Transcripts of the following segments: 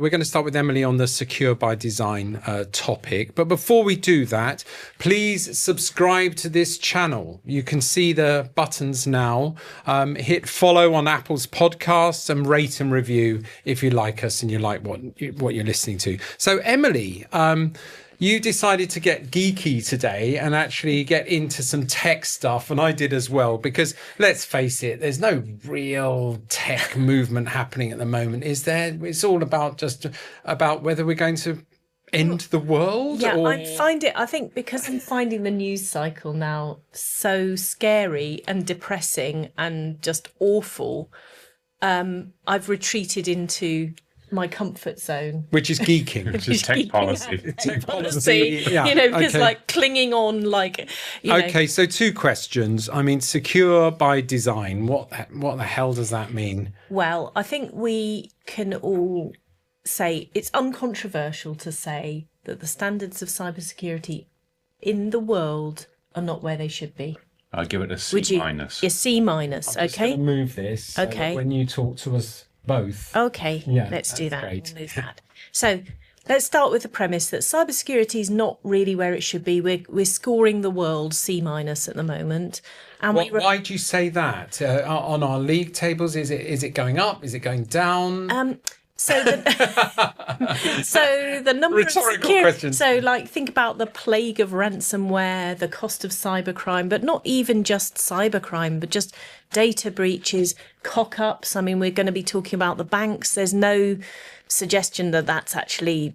We're going to start with Emily on the Secure by Design topic. But before we do that, please subscribe to this channel. You can see the buttons now. Hit follow on Apple's podcasts and rate and review if you like us and you like what you're listening to. So, Emily, you decided to get geeky today and actually get into some tech stuff, and I did as well, because let's face it, there's no real tech movement happening at the moment, is there? It's all about about whether we're going to end the world. Yeah, I think because I'm finding the news cycle now so scary and depressing and just awful, I've retreated into my comfort zone, which is geeking, which is tech policy. Tech policy, yeah. Because like clinging on, like. Okay, so two questions. I mean, secure by design. What the hell does that mean? Well, I think we can all say it's uncontroversial to say that the standards of cybersecurity in the world are not where they should be. I'll give it a C minus. A C minus. I'm okay. Just gonna move this. Okay. When you talk to us both. Okay. Yeah, let's do that. Great. We'll move that. So let's start with the premise that cybersecurity is not really where it should be. We're scoring the world C minus at the moment. And why do you say that? On our league tables, is it going up? Is it going down? So the number Rhetorical of questions. So like think about the plague of ransomware, the cost of cybercrime, but not even just cybercrime, but just data breaches, cock-ups. I mean, we're going to be talking about the banks. There's no suggestion that that's actually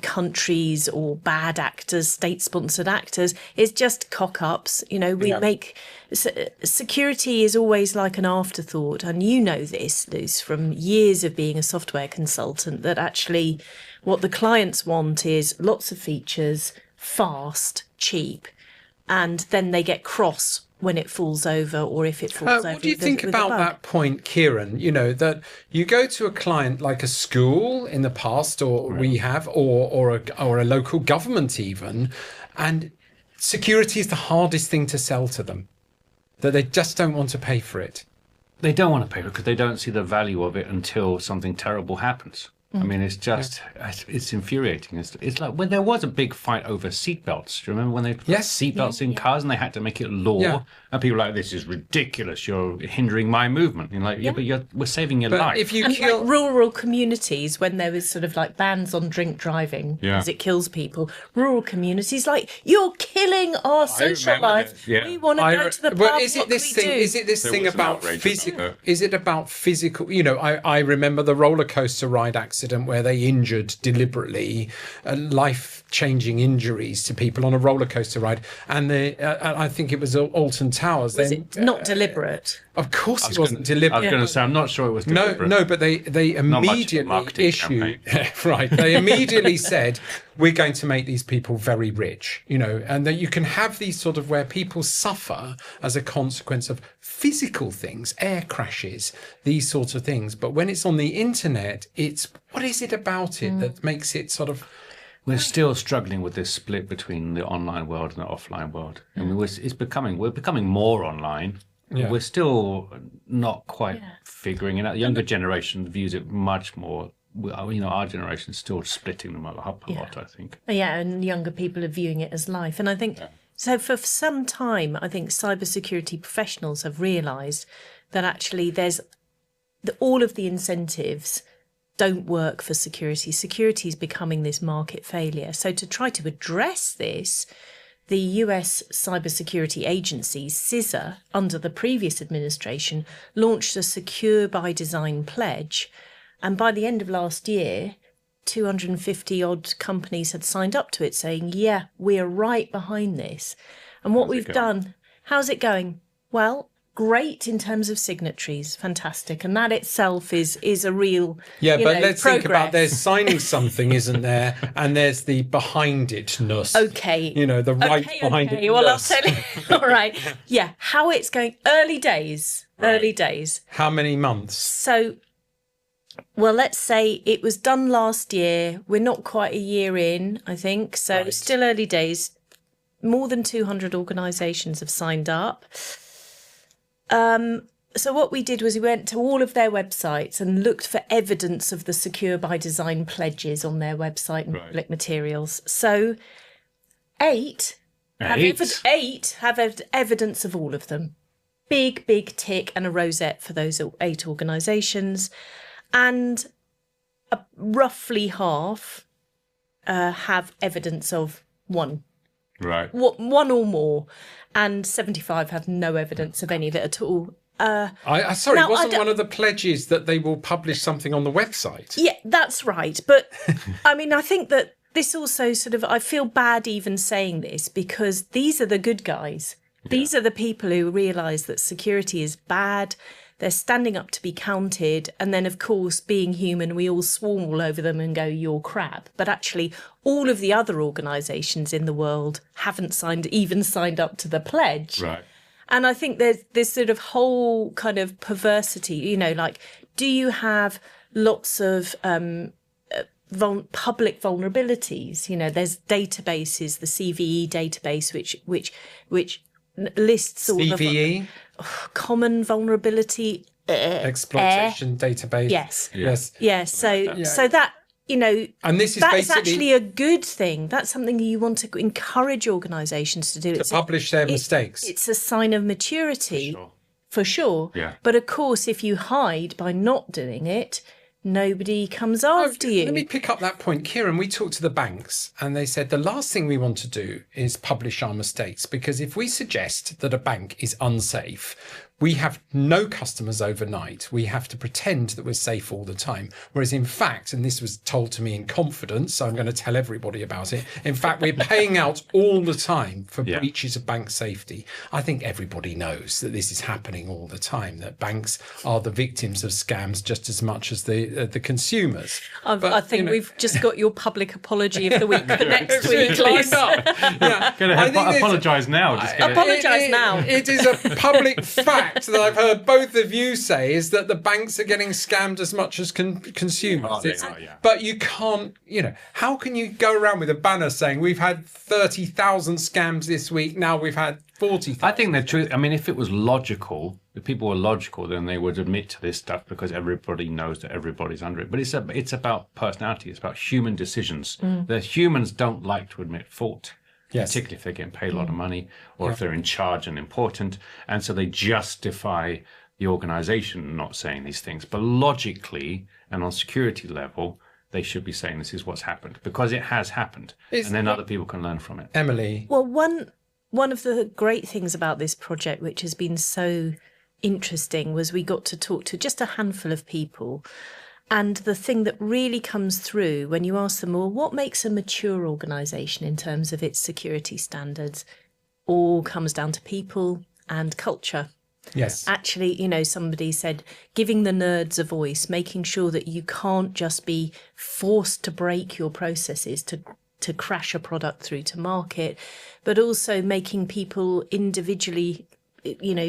countries or bad actors, state-sponsored actors. It's just cock-ups. Make security is always like an afterthought, and you know this, Luce, from years of being a software consultant, that actually what the clients want is lots of features, fast, cheap, and then they get cross when it falls over, or if it falls over. What do you think about that point, Kieran? That you go to a client like a school in the past, or we have, or a local government even, and security is the hardest thing to sell to them, that they just don't want to pay for it. They don't want to pay for it because they don't see the value of it until something terrible happens. I mean, it's just, it's infuriating. It's like when there was a big fight over seatbelts. Do you remember when they put seatbelts in cars and they had to make it law? Yeah. And people were like, this is ridiculous. You're hindering my movement. And like, but we're saving your life. If you like rural communities, when there was sort of like bans on drink driving because it kills people, rural communities, like, you're killing our social life. Yeah. We want to go to the pub. But is it this thing about physical? Is it about physical? I remember the roller coaster ride accident where they injured deliberately life-changing injuries to people on a roller coaster ride, and I think it was Alton Towers. Was it not deliberate? Of course it wasn't deliberate. I was going to say, I'm not sure it was deliberate. No, but they immediately issued right. They immediately said, we're going to make these people very rich, and that you can have these sort of where people suffer as a consequence of physical things, air crashes, these sorts of things. But when it's on the internet, what is it about it that makes it sort of... We're still struggling with this split between the online world and the offline world. I mean, we're becoming more online. Yeah. We're still not quite figuring it out. The younger generation views it much more. Our generation is still splitting them up a lot, I think. Yeah, and younger people are viewing it as life. And I think, so for some time, I think cybersecurity professionals have realised that actually there's all of the incentives don't work for security. Security is becoming this market failure. So to try to address this, the US cybersecurity agency, CISA, under the previous administration, launched a Secure by Design pledge. And by the end of last year, 250 odd companies had signed up to it saying, yeah, we are right behind this. And what we've done, how's it going? Well, great in terms of signatories, fantastic, and that itself is a real but let's progress. Think about there's signing something, isn't there? And there's the behind itness. Okay, the right behind it. Well, I'll tell you. All right, how it's going. Early days. How many months? So, well, let's say it was done last year. We're not quite a year in, I think. So still early days. More than 200 organisations have signed up. So what we did was we went to all of their websites and looked for evidence of the Secure by Design pledges on their website and public materials. So eight have evidence of all of them. Big tick and a rosette for those 8 organisations. And roughly half have evidence of one. Right. One or more. And 75 have no evidence of any of it at all. Sorry, wasn't one of the pledges that they will publish something on the website? Yeah, that's right. But I mean, I think that this also I feel bad even saying this because these are the good guys. Yeah. These are the people who realise that security is bad. They're standing up to be counted. And then, of course, being human, we all swarm all over them and go, you're crap. But actually, all of the other organisations in the world haven't signed up to the pledge. Right. And I think there's this sort of whole kind of perversity, like, do you have lots of public vulnerabilities? There's databases, the CVE database, which lists all CVE? Common vulnerability exploitation database. Yes. Yeah. So that. And this is that's actually a good thing. That's something you want to encourage organisations to do. To publish their mistakes. It's a sign of maturity, for sure. Yeah. But of course, if you hide by not doing it, nobody comes after you. Let me pick up that point. Kieran, we talked to the banks and they said the last thing we want to do is publish our mistakes, because if we suggest that a bank is unsafe, we have no customers overnight. We have to pretend that we're safe all the time. Whereas in fact, and this was told to me in confidence, so I'm going to tell everybody about it. In fact, we're paying out all the time for breaches of bank safety. I think everybody knows that this is happening all the time, that banks are the victims of scams just as much as the consumers. I think we've just got your public apology of the week for next week, Liz. Apologise now. Apologise now. It is a public fact that I've heard both of you say is that the banks are getting scammed as much as consumers. But you can't, how can you go around with a banner saying we've had 30,000 scams this week, now we've had 40,000? I think the truth, if it was logical, if people were logical, then they would admit to this stuff because everybody knows that everybody's under it. But it's about personality, it's about human decisions. The humans don't like to admit fault. Yes. Particularly if they're getting paid a lot of money or if they're in charge and important. And so they justify the organisation not saying these things. But logically and on security level, they should be saying this is what's happened because it has happened. And then other people can learn from it. Emily? Well, one of the great things about this project, which has been so interesting, was we got to talk to just a handful of people. And the thing that really comes through when you ask them, well, what makes a mature organisation in terms of its security standards, all comes down to people and culture. Yes. Actually, somebody said giving the nerds a voice, making sure that you can't just be forced to break your processes to crash a product through to market, but also making people individually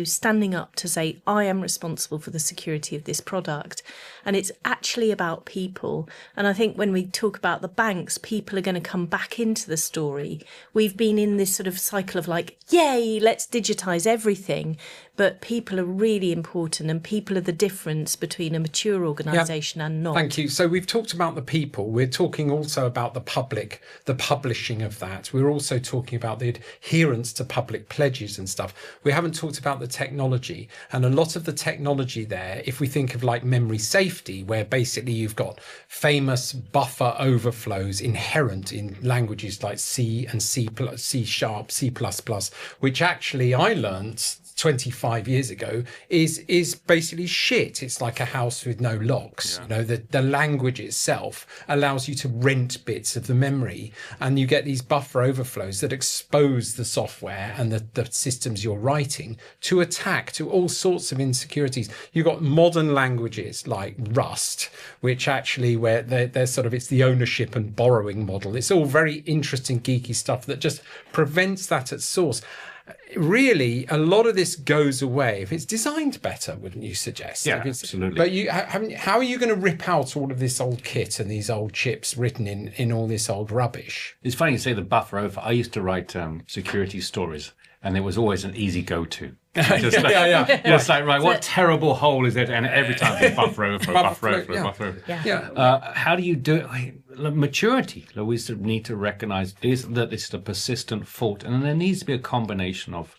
standing up to say, I am responsible for the security of this product. And it's actually about people. And I think when we talk about the banks, people are going to come back into the story. We've been in this sort of cycle of like, yay, let's digitize everything. But people are really important, and people are the difference between a mature organisation and not. Thank you. So we've talked about the people. We're talking also about the public, the publishing of that. We're also talking about the adherence to public pledges and stuff. We haven't talked about the technology. And a lot of the technology there, if we think of like memory safety, where basically you've got famous buffer overflows inherent in languages like C and C++, C++, which actually I learned 25 years ago is basically shit. It's like a house with no locks. The language itself allows you to rent bits of the memory, and you get these buffer overflows that expose the software and the systems you're writing to attack, to all sorts of insecurities. You've got modern languages like Rust, which actually where they're sort of, it's the ownership and borrowing model. It's all very interesting geeky stuff that just prevents that at source. Really, a lot of this goes away if it's designed better, wouldn't you suggest? Yeah, absolutely. But how are you going to rip out all of this old kit and these old chips written in all this old rubbish? It's funny you say the buffer over. I used to write security stories, and it was always an easy go-to. Just like, Just like, right, what terrible hole is it? And every time you buffer over. How do you do it? Maturity. We need to recognize that this is a persistent fault, and there needs to be a combination of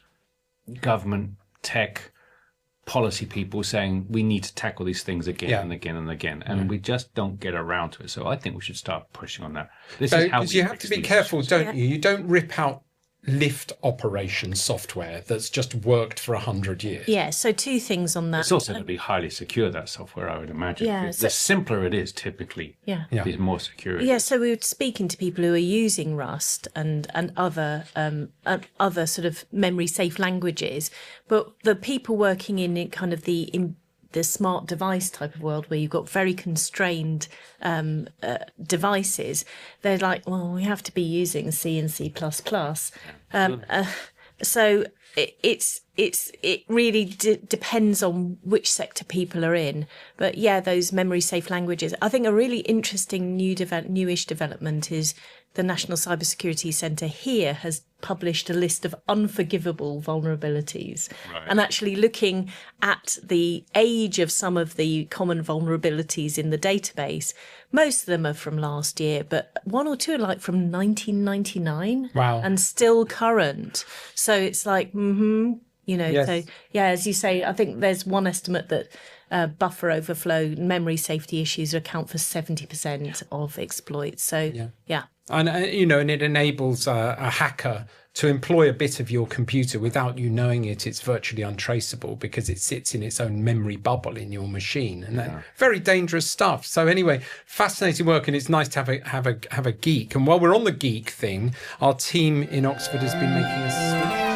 government, tech, policy people saying we need to tackle these things again and again and again, and we just don't get around to it. So I think we should start pushing on that. This is how you have to be careful, don't you? You don't rip out lift operation software that's just worked for 100 years. Yeah, so two things on that. It's also going to be highly secure, that software, I would imagine. Yeah, the simpler it is, typically, there's more security. Yeah, so we were speaking to people who are using Rust and other sort of memory safe languages, but the people working in kind of the smart device type of world where you've got very constrained devices, they're like, well, we have to be using C and C++. So it really depends on which sector people are in. But yeah, those memory safe languages. I think a really interesting newish development is the National Cybersecurity Centre here has published a list of unforgivable vulnerabilities, and actually looking at the age of some of the common vulnerabilities in the database. Most of them are from last year, but one or two are like from 1999 and still current. So it's like, so as you say, I think there's one estimate that buffer overflow, memory safety issues account for 70% of exploits. So, And, and it enables a hacker to employ a bit of your computer without you knowing it. It's virtually untraceable because it sits in its own memory bubble in your machine, and that very dangerous stuff. So anyway, fascinating work, and it's nice to have a geek. And while we're on the geek thing, our team in Oxford has been making a switch.